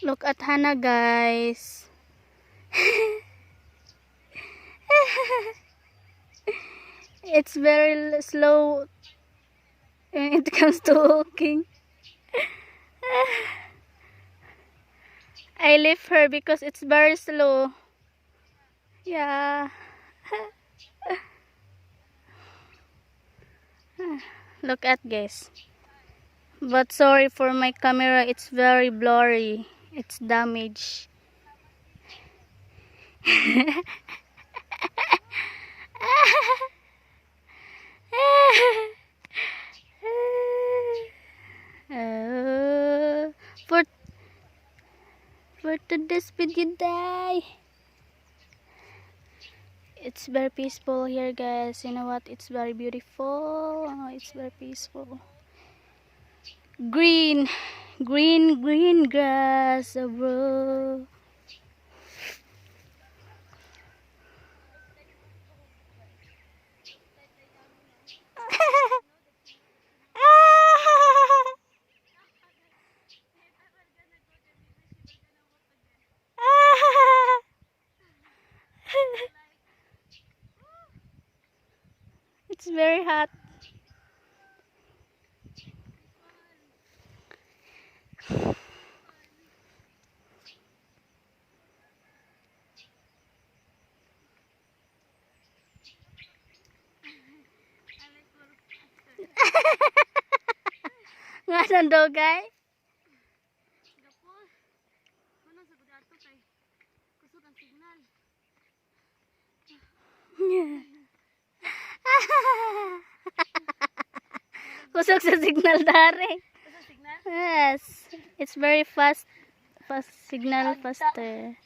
Look at Hannah, guys. It's very slow when it comes to walking. I leave her because it's very slow. Yeah. Look at, guys. But sorry for my camera, it's very blurry. It's damaged. Uh, for today's video day, it's very peaceful here, guys. You know what? It's very beautiful. It's very peaceful. Green grass, bro. It's very hot. Nga daw, guys. Kusog sa signal dari. Yes, it's very fast signal, faster.